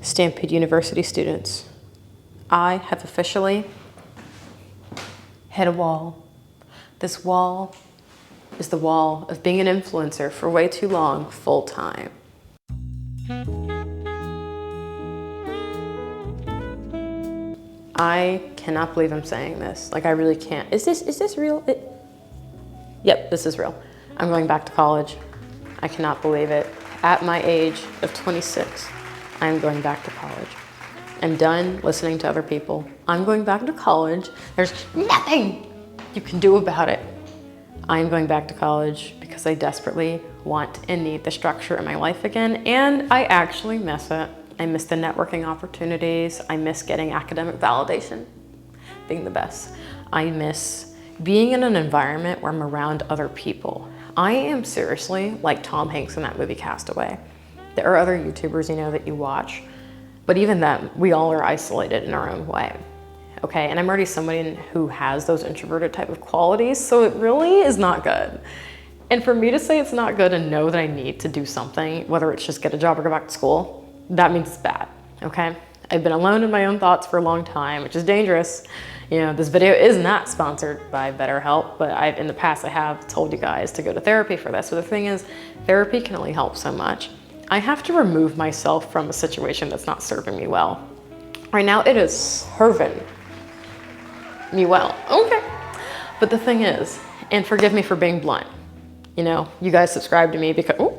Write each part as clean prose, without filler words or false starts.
Stampede University students, I have officially hit a wall. This wall is the wall of being an influencer for way too long, full time. I cannot believe I'm saying this. Like, I really can't. Is this real? Yep, this is real. I'm going back to college. I cannot believe it. At my age of 26, I'm going back to college. I'm done listening to other people. I'm going back to college. There's nothing you can do about it. I'm going back to college because I desperately want and need the structure in my life again, and I actually miss it. I miss the networking opportunities. I miss getting academic validation, being the best. I miss being in an environment where I'm around other people. I am seriously like Tom Hanks in that movie Castaway. There are other YouTubers, you know, that you watch, but even them, we all are isolated in our own way. Okay, and I'm already somebody who has those introverted type of qualities, so it really is not good. And for me to say it's not good and know that I need to do something, whether it's just get a job or go back to school, that means it's bad, okay? I've been alone in my own thoughts for a long time, which is dangerous. You know, this video is not sponsored by BetterHelp, but in the past I have told you guys to go to therapy for this. So the thing is, therapy can only help so much. I have to remove myself from a situation that's not serving me well. Right now, it is serving me well, okay. But the thing is, and forgive me for being blunt, you know, you guys subscribe to me because, oh,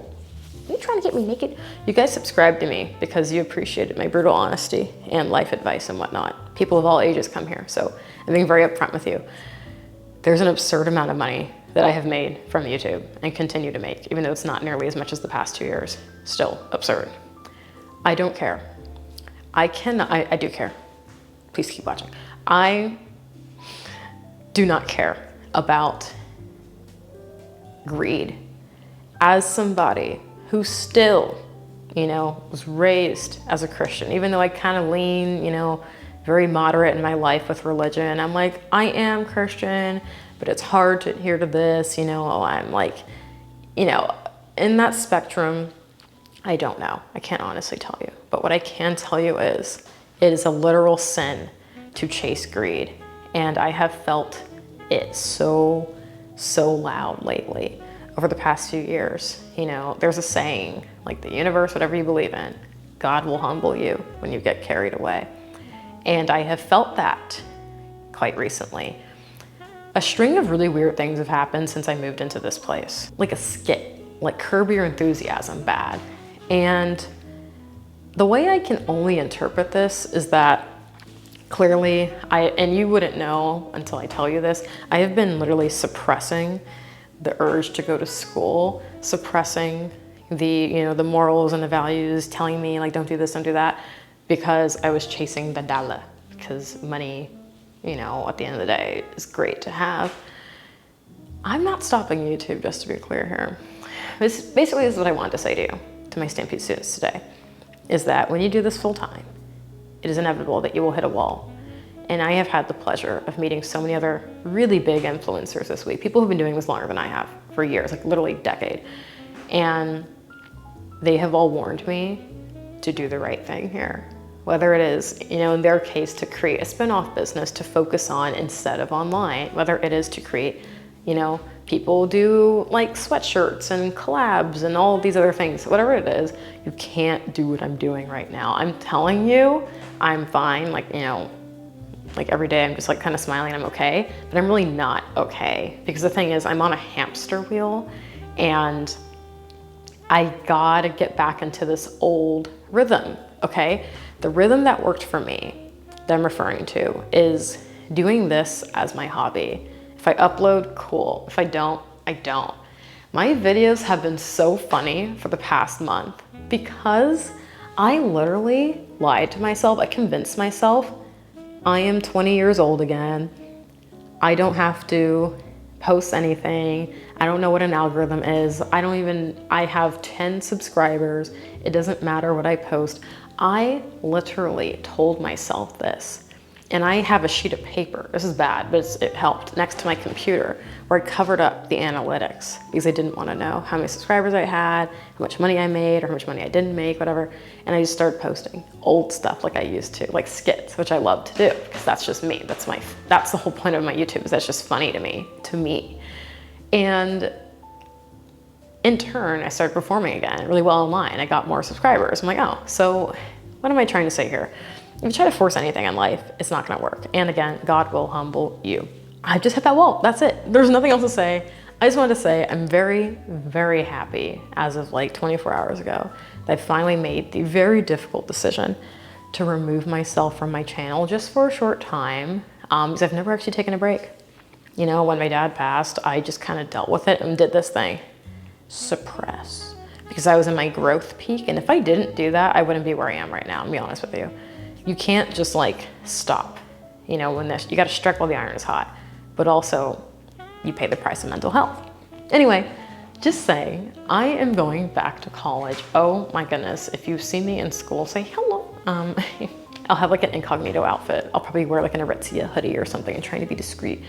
are you trying to get me naked? You guys subscribe to me because you appreciated my brutal honesty and life advice and whatnot. People of all ages come here, so I'm being very upfront with you. There's an absurd amount of money that I have made from YouTube and continue to make, even though it's not nearly as much as the past 2 years. Still absurd. I don't care. I do care. Please keep watching. I do not care about greed. As somebody who still, you know, was raised as a Christian, even though I kind of lean, you know, very moderate in my life with religion. I'm like, I am Christian, but it's hard to adhere to this, you know, I'm like, you know, in that spectrum, I don't know. I can't honestly tell you. But what I can tell you is, it is a literal sin to chase greed. And I have felt it so loud lately over the past few years. You know, there's a saying, like the universe, whatever you believe in, God will humble you when you get carried away. And I have felt that quite recently. A string of really weird things have happened since I moved into this place. Like a skit, like Curb Your Enthusiasm bad. And the way I can only interpret this is that clearly, and you wouldn't know until I tell you this, I have been literally suppressing the urge to go to school, suppressing the, you know, the morals and the values, telling me like, don't do this, don't do that, because I was chasing the dollar, because money, you know, at the end of the day is great to have. I'm not stopping YouTube, just to be clear here. This basically is what I wanted to say to you, to my Stampede students today, is that when you do this full time, it is inevitable that you will hit a wall. And I have had the pleasure of meeting so many other really big influencers this week, people who've been doing this longer than I have, for years, like literally a decade. And they have all warned me to do the right thing here. Whether it is, you know, in their case, to create a spin-off business to focus on instead of online, whether it is to create, you know, people do like sweatshirts and collabs and all of these other things, whatever it is, you can't do what I'm doing right now. I'm telling you, I'm fine, like, you know, like every day I'm just like kind of smiling, I'm okay, but I'm really not okay. Because the thing is, I'm on a hamster wheel and I gotta get back into this old rhythm, okay? The rhythm that worked for me, that I'm referring to, is doing this as my hobby. If I upload, cool. If I don't, I don't. My videos have been so funny for the past month because I literally lied to myself. I convinced myself I am 20 years old again. I don't have to post anything. I don't know what an algorithm is. I have 10 subscribers. It doesn't matter what I post. I literally told myself this. And I have a sheet of paper, this is bad, but it helped, next to my computer, where I covered up the analytics because I didn't want to know how many subscribers I had, how much money I made, or how much money I didn't make, whatever. And I just started posting old stuff like I used to, like skits, which I love to do because that's just me. That's the whole point of my YouTube, is that's just funny to me. And in turn, I started performing again really well online. I got more subscribers. I'm like, oh, so what am I trying to say here? If you try to force anything in life, it's not gonna work. And again, God will humble you. I just hit that wall, that's it. There's nothing else to say. I just wanted to say I'm very, very happy as of like 24 hours ago that I finally made the very difficult decision to remove myself from my channel just for a short time, because I've never actually taken a break. You know, when my dad passed, I just kind of dealt with it and did this thing, suppress, because I was in my growth peak. And if I didn't do that, I wouldn't be where I am right now, I'll be honest with you. You can't just like stop, you know, you gotta strike while the iron is hot, but also you pay the price of mental health. Anyway, just saying, I am going back to college. Oh my goodness, if you see me in school, say hello. I'll have like an incognito outfit. I'll probably wear like an Aritzia hoodie or something and trying to be discreet,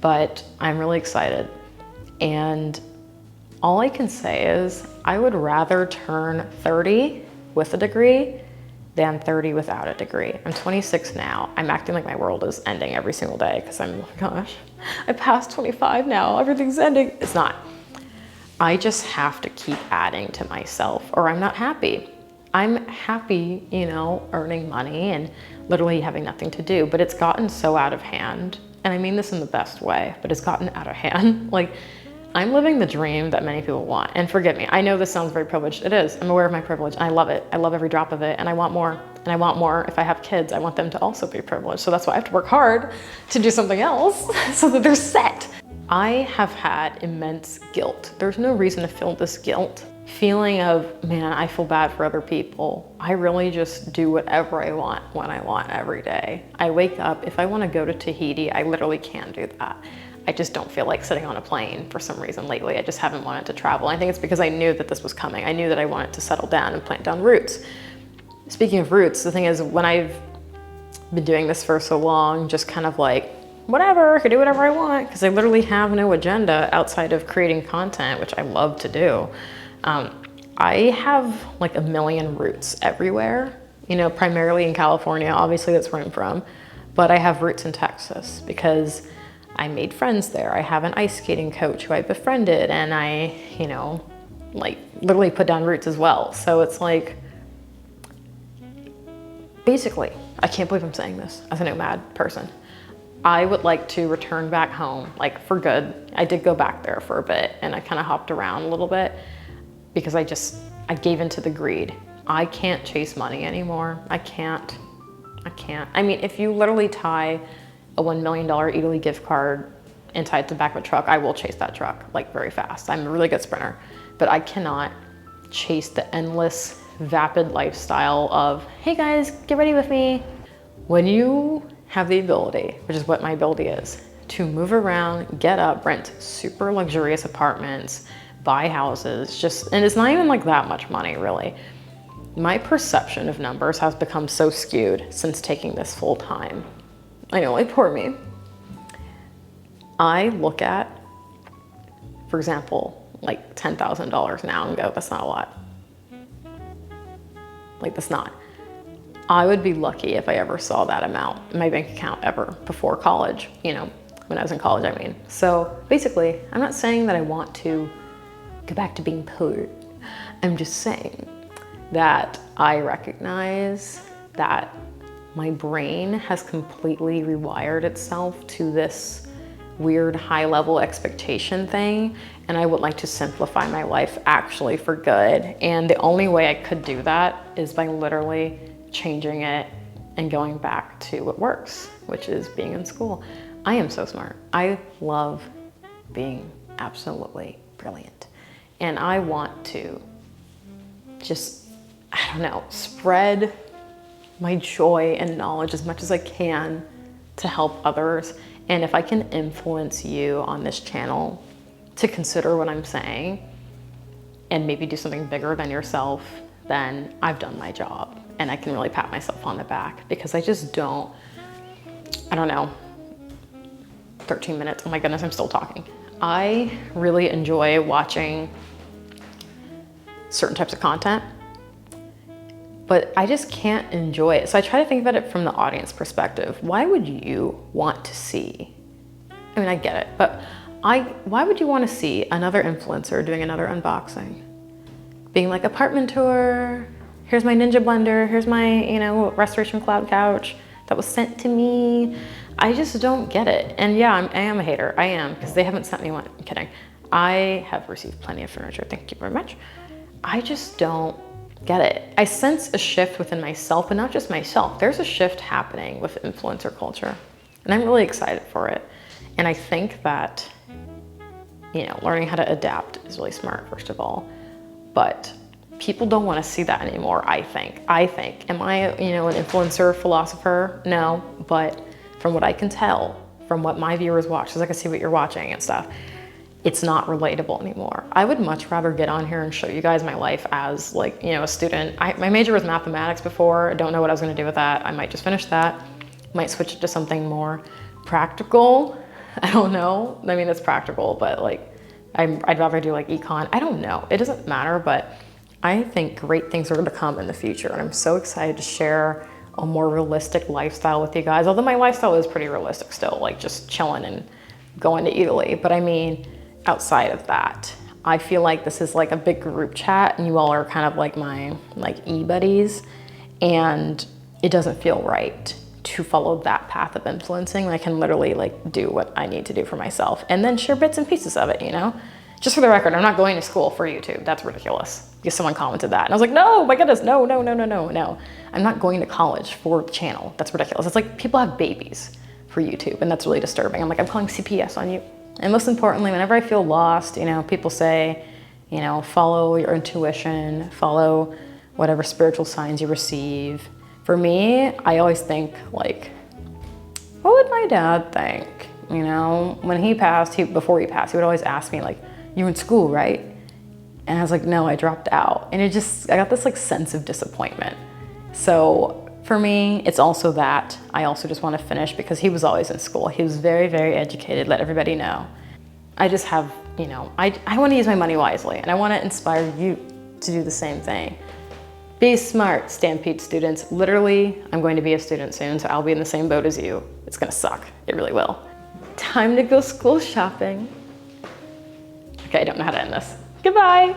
but I'm really excited. And all I can say is I would rather turn 30 with a degree than 30 without a degree. I'm 26 now. I'm acting like my world is ending every single day because I'm like, gosh, I passed 25 now, everything's ending. It's not. I just have to keep adding to myself or I'm not happy. I'm happy, you know, earning money and literally having nothing to do, but it's gotten so out of hand. And I mean this in the best way, but it's gotten out of hand. Like, I'm living the dream that many people want. And forgive me, I know this sounds very privileged. It is. I'm aware of my privilege. And I love it. I love every drop of it. And I want more. And I want more. If I have kids, I want them to also be privileged. So that's why I have to work hard to do something else so that they're set. I have had immense guilt. There's no reason to feel this guilt. Feeling of, man, I feel bad for other people. I really just do whatever I want when I want every day. I wake up, if I want to go to Tahiti, I literally can do that. I just don't feel like sitting on a plane for some reason lately. I just haven't wanted to travel. I think it's because I knew that this was coming. I knew that I wanted to settle down and plant down roots. Speaking of roots, the thing is, when I've been doing this for so long, just kind of like, whatever, I can do whatever I want, because I literally have no agenda outside of creating content, which I love to do. I have like a million roots everywhere, you know, primarily in California. Obviously that's where I'm from, but I have roots in Texas because I made friends there. I have an ice skating coach who I befriended and I, you know, like literally put down roots as well. So it's like, basically, I can't believe I'm saying this as a nomad person. I would like to return back home, like for good. I did go back there for a bit and I kind of hopped around a little bit because I gave into the greed. I can't chase money anymore. I can't. I mean, if you literally tie a $1 million Eataly gift card and tie it to the back of a truck, I will chase that truck like very fast. I'm a really good sprinter, but I cannot chase the endless, vapid lifestyle of, hey guys, get ready with me. When you have the ability, which is what my ability is, to move around, get up, rent super luxurious apartments, buy houses, and it's not even like that much money really. My perception of numbers has become so skewed since taking this full time. I know, like poor me. I look at, for example, like $10,000 now and go, that's not a lot. Like that's not. I would be lucky if I ever saw that amount in my bank account ever before college, you know, when I was in college, I mean. So basically, I'm not saying that I want to go back to being poor. I'm just saying that I recognize that my brain has completely rewired itself to this weird high-level expectation thing, and I would like to simplify my life actually for good. And the only way I could do that is by literally changing it and going back to what works, which is being in school. I am so smart. I love being absolutely brilliant. And I want to just, I don't know, spread my joy and knowledge as much as I can to help others. And if I can influence you on this channel to consider what I'm saying and maybe do something bigger than yourself, then I've done my job. And I can really pat myself on the back because I just don't, I don't know, 13 minutes. Oh my goodness, I'm still talking. I really enjoy watching certain types of content, but I just can't enjoy it. So I try to think about it from the audience perspective. Why would you want to see? I mean, I get it, but why would you want to see another influencer doing another unboxing? Being like, apartment tour, here's my Ninja blender, here's my, you know, Restoration Cloud couch that was sent to me. I just don't get it. And yeah, I am a hater. I am, because they haven't sent me one. I'm kidding. I have received plenty of furniture. Thank you very much. I just don't get it. I sense a shift within myself, but not just myself. There's a shift happening with influencer culture, and I'm really excited for it. And I think that, you know, learning how to adapt is really smart, first of all, but people don't want to see that anymore, I think. Am I, you know, an influencer philosopher? No, but from what I can tell, from what my viewers watch, because I can see what you're watching and stuff, it's not relatable anymore. I would much rather get on here and show you guys my life as, like, you know, a student. My major was mathematics before. I don't know what I was going to do with that. I might just finish that. Might switch it to something more practical. I don't know. I mean, it's practical, but like, I'd rather do like econ. I don't know. It doesn't matter, but I think great things are going to come in the future. And I'm so excited to share a more realistic lifestyle with you guys. Although my lifestyle is pretty realistic still, like just chilling and going to Eataly. But I mean, outside of that, I feel like this is like a big group chat and you all are kind of like my like e-buddies, and it doesn't feel right to follow that path of influencing. I can literally like do what I need to do for myself and then share bits and pieces of it, you know? Just for the record, I'm not going to school for YouTube. That's ridiculous. Because someone commented that. And I was like, no, my goodness, no. I'm not going to college for the channel. That's ridiculous. It's like people have babies for YouTube, and that's really disturbing. I'm like, I'm calling CPS on you. And most importantly, whenever I feel lost, you know, people say, you know, follow your intuition, follow whatever spiritual signs you receive. For me, I always think like, what would my dad think? You know, when he passed, before he passed, he would always ask me like, you in school, right? And I was like, no, I dropped out. And I got this like sense of disappointment. So for me, it's also that. I also just want to finish because he was always in school. He was very, very educated, let everybody know. I just have, you know, I want to use my money wisely, and I want to inspire you to do the same thing. Be smart, Stampede students. Literally, I'm going to be a student soon, so I'll be in the same boat as you. It's gonna suck, it really will. Time to go school shopping. Okay, I don't know how to end this. Goodbye.